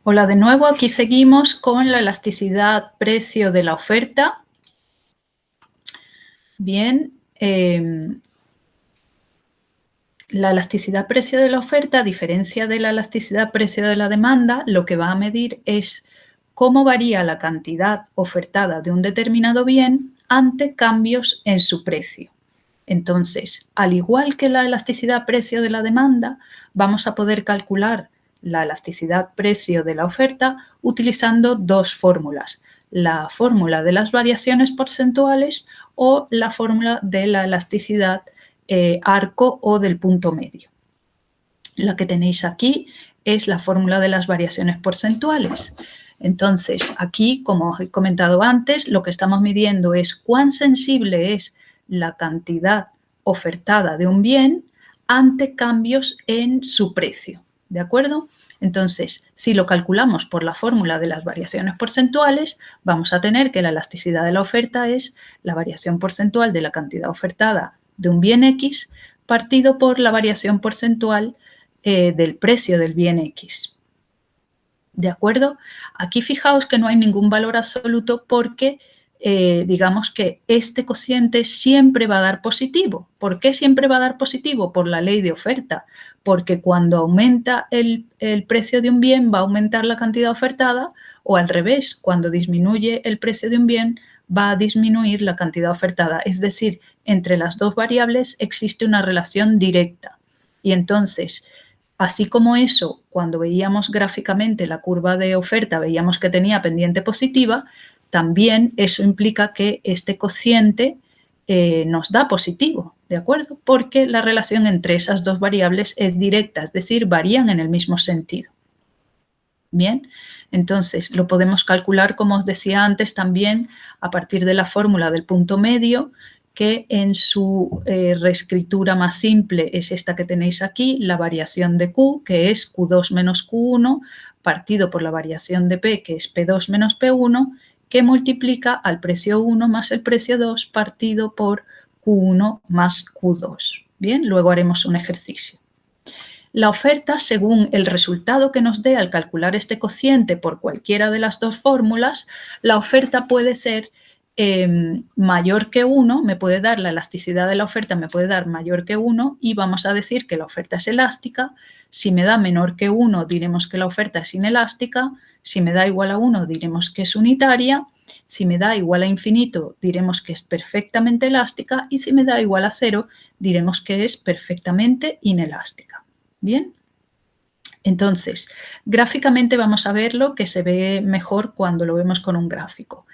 Hola de nuevo, aquí seguimos con la elasticidad precio de la oferta. Bien, la elasticidad precio de la oferta, a diferencia de la elasticidad precio de la demanda, lo que va a medir es cómo varía la cantidad ofertada de un determinado bien ante cambios en su precio. Entonces, al igual que la elasticidad precio de la demanda, vamos a poder calcular la elasticidad precio de la oferta utilizando dos fórmulas: la fórmula de las variaciones porcentuales o la fórmula de la elasticidad arco o del punto medio. La que tenéis aquí es la fórmula de las variaciones porcentuales. Entonces, aquí, como os he comentado antes, lo que estamos midiendo es cuán sensible es la cantidad ofertada de un bien ante cambios en su precio, ¿de acuerdo? Entonces, si lo calculamos por la fórmula de las variaciones porcentuales, vamos a tener que la elasticidad de la oferta es la variación porcentual de la cantidad ofertada de un bien X partido por la variación porcentual del precio del bien X. ¿De acuerdo? Aquí fijaos que no hay ningún valor absoluto porque digamos que este cociente siempre va a dar positivo. ¿Por qué siempre va a dar positivo? Por la ley de oferta. Porque cuando aumenta el precio de un bien va a aumentar la cantidad ofertada, o al revés, cuando disminuye el precio de un bien va a disminuir la cantidad ofertada. Es decir, entre las dos variables existe una relación directa. Y entonces, así como eso, cuando veíamos gráficamente la curva de oferta, veíamos que tenía pendiente positiva, también eso implica que este cociente nos da positivo, ¿de acuerdo? Porque la relación entre esas dos variables es directa, es decir, varían en el mismo sentido. Bien, entonces lo podemos calcular, como os decía antes, también a partir de la fórmula del punto medio, que en su reescritura más simple es esta que tenéis aquí, la variación de Q, que es Q2 menos Q1, partido por la variación de P, que es P2 menos P1, que multiplica al precio 1 más el precio 2 partido por Q1 más Q2. Bien, luego haremos un ejercicio. La oferta, según el resultado que nos dé al calcular este cociente por cualquiera de las dos fórmulas, la oferta puede ser mayor que 1, me puede dar la elasticidad de la oferta, me puede dar mayor que 1 y vamos a decir que la oferta es elástica. Si me da menor que 1, diremos que la oferta es inelástica. Si me da igual a 1, diremos que es unitaria. Si me da igual a infinito, diremos que es perfectamente elástica. Y si me da igual a 0, diremos que es perfectamente inelástica. Bien, entonces, gráficamente vamos a verlo, que se ve mejor cuando lo vemos con un gráfico.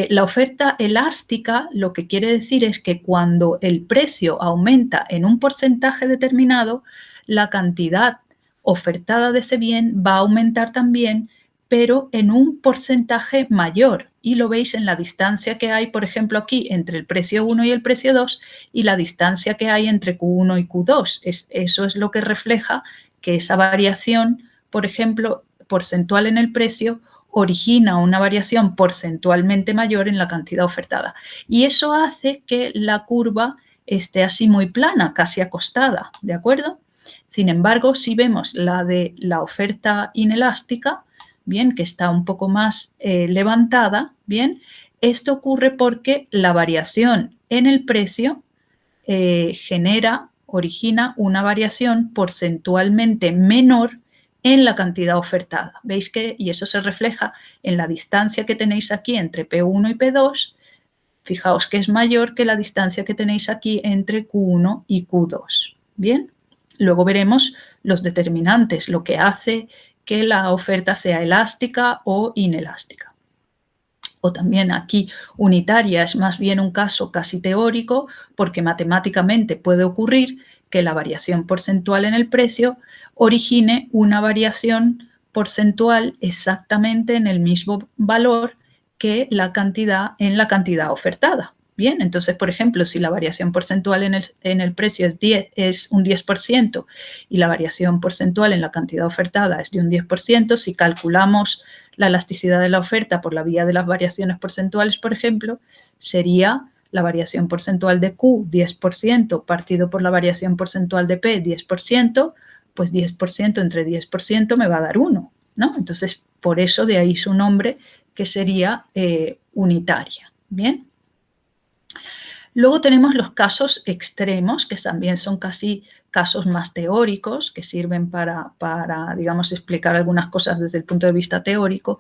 La oferta elástica lo que quiere decir es que cuando el precio aumenta en un porcentaje determinado, la cantidad ofertada de ese bien va a aumentar también, pero en un porcentaje mayor. Y lo veis en la distancia que hay, por ejemplo, aquí entre el precio 1 y el precio 2 y la distancia que hay entre Q1 y Q2. Eso es lo que refleja que esa variación, por ejemplo, porcentual en el precio, origina una variación porcentualmente mayor en la cantidad ofertada. Y eso hace que la curva esté así muy plana, casi acostada, ¿de acuerdo? Sin embargo, si vemos la de la oferta inelástica, bien, que está un poco más levantada, bien, esto ocurre porque la variación en el precio origina una variación porcentualmente menor en la cantidad ofertada. ¿Veis que? Y eso se refleja en la distancia que tenéis aquí entre P1 y P2. Fijaos que es mayor que la distancia que tenéis aquí entre Q1 y Q2. Bien, luego veremos los determinantes, lo que hace que la oferta sea elástica o inelástica. O también aquí unitaria es más bien un caso casi teórico, porque matemáticamente puede ocurrir que la variación porcentual en el precio origine una variación porcentual exactamente en el mismo valor que la cantidad en la cantidad ofertada. Bien, entonces, por ejemplo, si la variación porcentual en el precio es un 10% y la variación porcentual en la cantidad ofertada es de un 10%, si calculamos la elasticidad de la oferta por la vía de las variaciones porcentuales, por ejemplo, sería la variación porcentual de Q, 10%, partido por la variación porcentual de P, 10%, pues 10% entre 10% me va a dar 1. ¿no? Entonces, por eso de ahí su nombre, que sería unitaria. Bien. Luego tenemos los casos extremos, que también son casi casos más teóricos, que sirven para digamos, explicar algunas cosas desde el punto de vista teórico,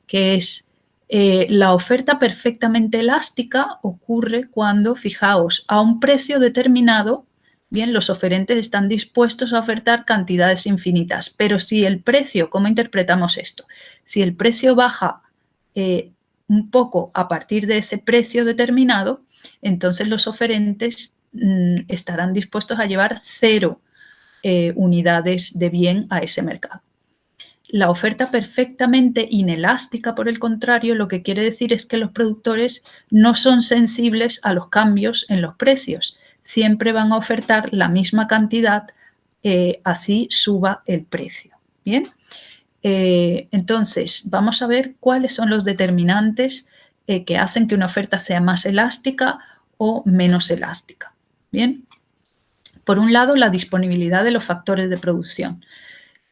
que es la oferta perfectamente elástica ocurre cuando, fijaos, a un precio determinado, bien, los oferentes están dispuestos a ofertar cantidades infinitas, pero si el precio, ¿cómo interpretamos esto? Si el precio baja un poco a partir de ese precio determinado, entonces los oferentes estarán dispuestos a llevar 0 unidades de bien a ese mercado. La oferta perfectamente inelástica, por el contrario, lo que quiere decir es que los productores no son sensibles a los cambios en los precios. Siempre van a ofertar la misma cantidad, así suba el precio. Bien. Entonces, vamos a ver cuáles son los determinantes que hacen que una oferta sea más elástica o menos elástica. Bien. Por un lado, la disponibilidad de los factores de producción.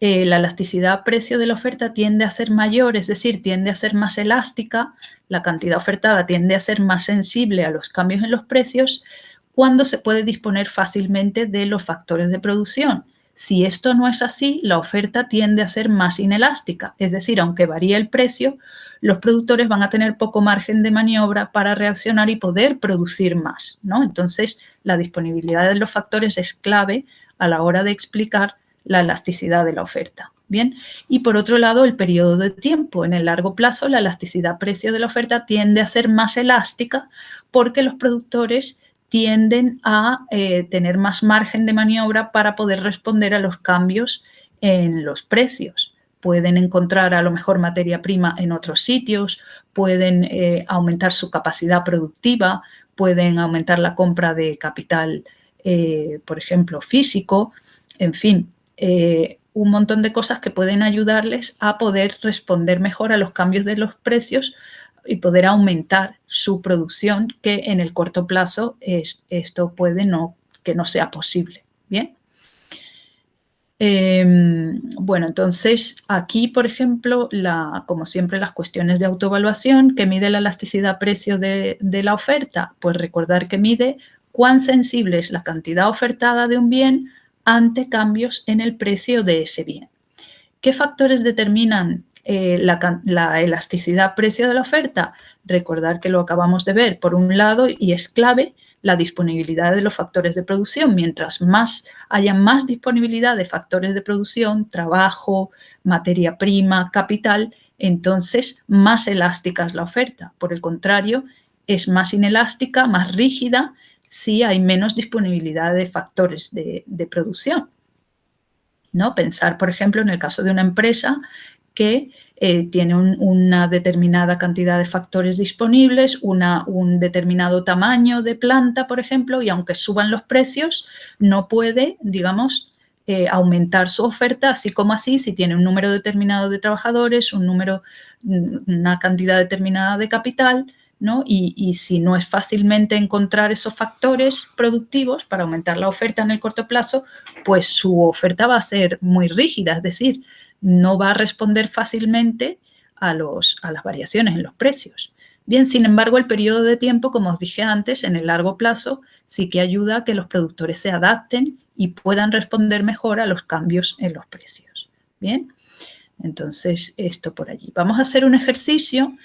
La elasticidad precio de la oferta tiende a ser mayor, es decir, tiende a ser más elástica, la cantidad ofertada tiende a ser más sensible a los cambios en los precios cuando se puede disponer fácilmente de los factores de producción. Si esto no es así, la oferta tiende a ser más inelástica, es decir, aunque varíe el precio, los productores van a tener poco margen de maniobra para reaccionar y poder producir más, ¿no? Entonces, la disponibilidad de los factores es clave a la hora de explicar la elasticidad de la oferta. Bien, y por otro lado, el periodo de tiempo. En el largo plazo, la elasticidad precio de la oferta tiende a ser más elástica porque los productores tienden a tener más margen de maniobra para poder responder a los cambios en los precios. Pueden encontrar a lo mejor materia prima en otros sitios, pueden aumentar su capacidad productiva, pueden aumentar la compra de capital, por ejemplo, físico, en fin, un montón de cosas que pueden ayudarles a poder responder mejor a los cambios de los precios y poder aumentar su producción, que en el corto plazo esto puede que no sea posible. Bien. Bueno, entonces aquí, por ejemplo, como siempre, las cuestiones de autoevaluación, que mide la elasticidad precio de la oferta, pues recordar que mide cuán sensible es la cantidad ofertada de un bien ante cambios en el precio de ese bien. ¿Qué factores determinan la elasticidad precio de la oferta? Recordar que lo acabamos de ver, por un lado, y es clave, la disponibilidad de los factores de producción. Mientras haya más disponibilidad de factores de producción, trabajo, materia prima, capital, entonces más elástica es la oferta. Por el contrario, es más inelástica, más rígida, si hay menos disponibilidad de factores de producción, ¿no? Pensar, por ejemplo, en el caso de una empresa que tiene una determinada cantidad de factores disponibles, un determinado tamaño de planta, por ejemplo, y aunque suban los precios, no puede, digamos, aumentar su oferta así como así si tiene un número determinado de trabajadores, una cantidad determinada de capital, ¿no? Y si no es fácilmente encontrar esos factores productivos para aumentar la oferta en el corto plazo, pues su oferta va a ser muy rígida, es decir, no va a responder fácilmente a las variaciones en los precios. Bien, sin embargo, el periodo de tiempo, como os dije antes, en el largo plazo, sí que ayuda a que los productores se adapten y puedan responder mejor a los cambios en los precios. Bien, entonces esto por allí. Vamos a hacer un ejercicio.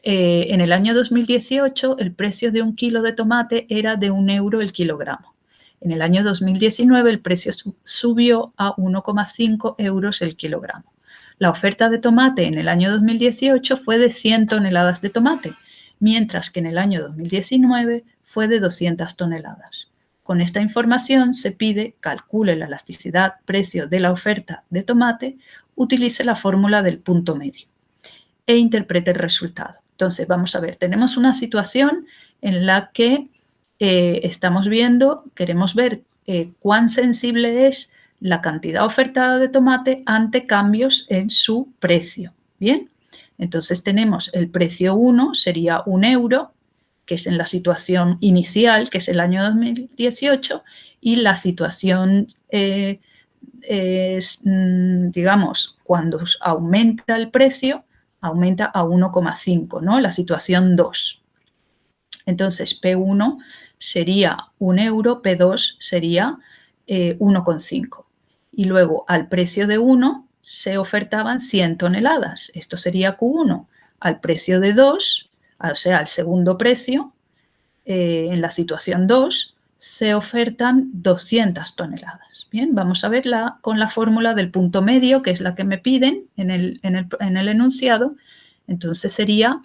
En el año 2018, el precio de un kilo de tomate era de 1 euro el kilogramo. En el año 2019, el precio subió a 1,5 euros el kilogramo. La oferta de tomate en el año 2018 fue de 100 toneladas de tomate, mientras que en el año 2019 fue de 200 toneladas. Con esta información se pide calcule la elasticidad precio de la oferta de tomate, utilice la fórmula del punto medio e interprete el resultado. Entonces, vamos a ver, tenemos una situación en la que queremos ver cuán sensible es la cantidad ofertada de tomate ante cambios en su precio. Bien, entonces tenemos el precio 1, sería 1 euro, que es en la situación inicial, que es el año 2018, y la situación digamos, cuando aumenta el precio, aumenta a 1,5, ¿no? La situación 2. Entonces, P1 sería 1 euro, P2 sería 1,5. Y luego, al precio de 1 se ofertaban 100 toneladas. Esto sería Q1. Al precio de 2, o sea, al segundo precio, en la situación 2, se ofertan 200 toneladas. Bien, vamos a verla con la fórmula del punto medio, que es la que me piden en el enunciado. Entonces sería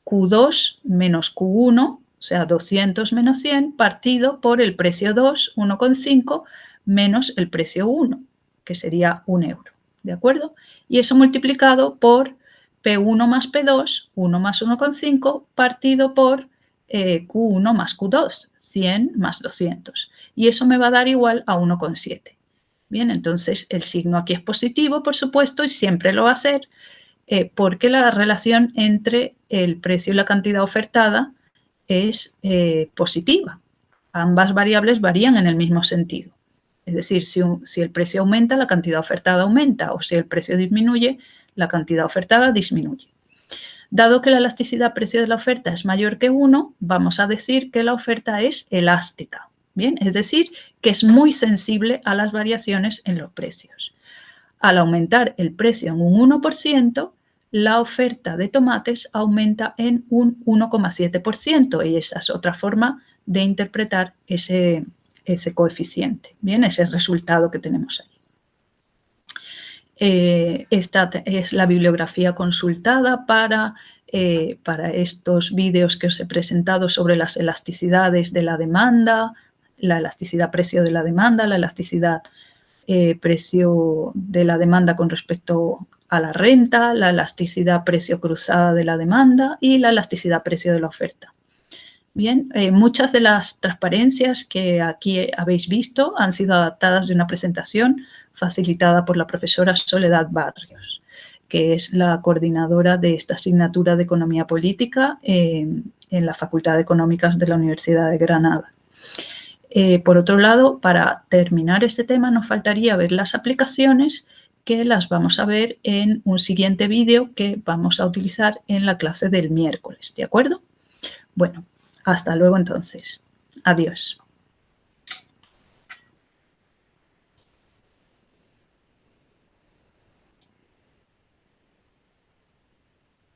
Q2 menos Q1, o sea, 200 menos 100, partido por el precio 2, 1,5, menos el precio 1, que sería 1 euro. ¿De acuerdo? Y eso multiplicado por P1 más P2, 1 más 1,5, partido por Q1 más Q2, 100 más 200. Y eso me va a dar igual a 1,7. Bien, entonces el signo aquí es positivo, por supuesto, y siempre lo va a ser, porque la relación entre el precio y la cantidad ofertada es positiva. Ambas variables varían en el mismo sentido. Es decir, si el precio aumenta, la cantidad ofertada aumenta, o si el precio disminuye, la cantidad ofertada disminuye. Dado que la elasticidad precio de la oferta es mayor que 1, vamos a decir que la oferta es elástica. Bien, es decir, que es muy sensible a las variaciones en los precios. Al aumentar el precio en un 1%, la oferta de tomates aumenta en un 1,7%, y esa es otra forma de interpretar ese coeficiente, bien, ese resultado que tenemos ahí. Esta es la bibliografía consultada para estos vídeos que os he presentado sobre las elasticidades de la demanda, la elasticidad precio de la demanda, la elasticidad precio de la demanda con respecto a la renta, la elasticidad precio cruzada de la demanda y la elasticidad precio de la oferta. Bien, muchas de las transparencias que aquí habéis visto han sido adaptadas de una presentación facilitada por la profesora Soledad Barrios, que es la coordinadora de esta asignatura de Economía Política en la Facultad de Económicas de la Universidad de Granada. Por otro lado, para terminar este tema nos faltaría ver las aplicaciones, que las vamos a ver en un siguiente vídeo que vamos a utilizar en la clase del miércoles, ¿de acuerdo? Bueno, hasta luego entonces. Adiós.